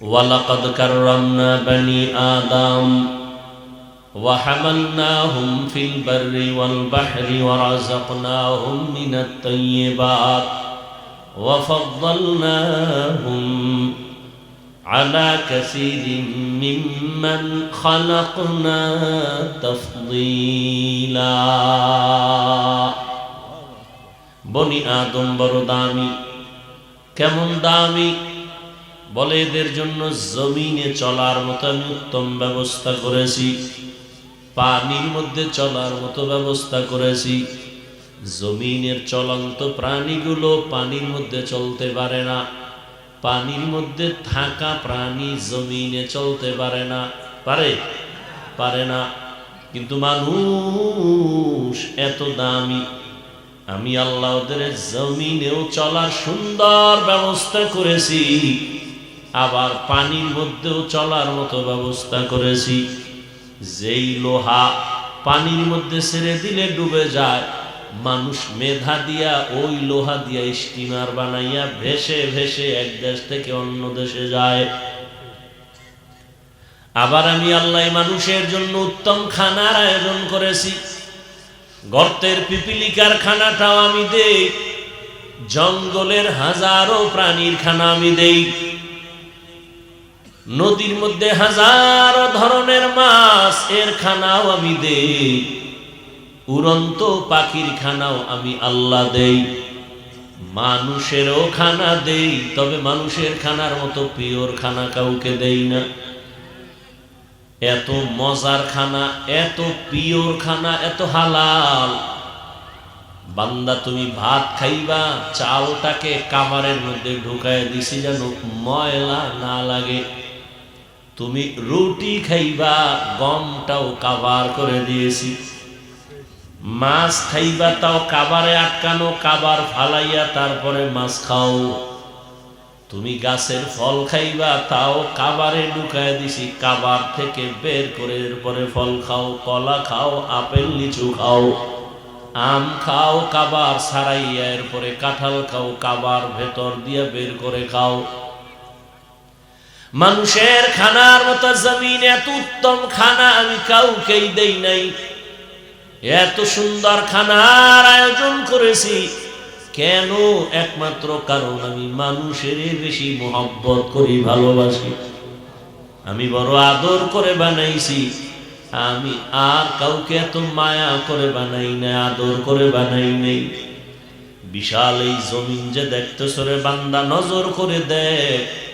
وَلَقَدْ كَرَّمْنَا بَنِي آدَمَ وَحَمَلْنَاهُمْ فِي الْبَرِّ وَالْبَحْرِ وَرَزَقْنَاهُمْ مِنَ الطَّيِّبَاتِ وَفَضَّلْنَاهُمْ عَلَى كَثِيرٍ مِّمَّنْ خَلَقْنَا تَفْضِيلًا। বনি আদম বড় দামি। কেমন দামি? বলে এদের জন্য জমিনে চলার মতো আমি উত্তম ব্যবস্থা করেছি, পানির মধ্যে চলার মতো ব্যবস্থা করেছি। জমিনের চলন্ত প্রাণীগুলো পানির মধ্যে চলতে পারে না, পানির মধ্যে থাকা প্রাণী জমিনে চলতে পারে না। পারে না। কিন্তু মানুষ এত দামি, আমি আল্লাহ ওদের জমিনেও চলার সুন্দর ব্যবস্থা করেছি, আবার পানির মধ্যেও চলার মতো ব্যবস্থা করেছি। যেই লোহা পানির মধ্যে ছেড়ে দিলে ডুবে যায়, মানুষ মেধা দিয়া ওই লোহা দিয়া স্টিমার বানাইয়া ভেসে ভেসে এক দেশ থেকে অন্য দেশে যায়। আবার আমি আল্লাহ মানুষের জন্য উত্তম খানার আয়োজন করেছি। গর্তের পিপিলিকার খানাটাও আমি দেই, জঙ্গলের হাজারো প্রাণীর খানা আমি দেই, নদীর মধ্যে হাজারো ধরনের মাছ এর খানাও আমি দেই, উড়ন্ত পাখির খানাও আমি আল্লাহ দেই, মানুষেরও খানা দেই। তবে মানুষের খানার মতো পিওর খানা কাউকে দেই না। এত মজার খানা, এত পিওর খানা, এত হালাল। বান্দা তুমি ভাত খাইবা, চালটাকে কাভারের মধ্যে ঢুকায় দিছি যেন ময়লা না লাগে। তুমি রুটি খাইবা, গমটাও কাভার করে দিয়েছি। মাছ খাইবা, তাও কাভারে আটকানো, কাভার ফালাইয়া তারপরে মাছ খাও। তুমি গাছের ফল খাইবা, তাও কাভারে ঢুকায় দিছি, কাভার থেকে বের করে এরপরে ফল খাও। কলা খাও, আপেল লিচু খাও, আম খাও, কাভার ছাড়াইয়া এরপরে কাঁঠাল খাও, কাভার ভেতর দিয়ে বের করে খাও। মানুষের খানার মতো জমিন এত উত্তম খানা আমি কাউকেই দেই নাই। এত সুন্দর খানার আয়োজন করেছি কেন? একমাত্র কারণ আমি মানুষের বেশি মোহব্বত করি, ভালোবাসি। আমি বড় আদর করে বানাইছি। আমি আর কাউকে এত মায়া করে বানাই না, আদর করে বানাই নেই। বিশাল এই জমিন যে দেখতেছ রে বান্দা, নজর করে দেখ,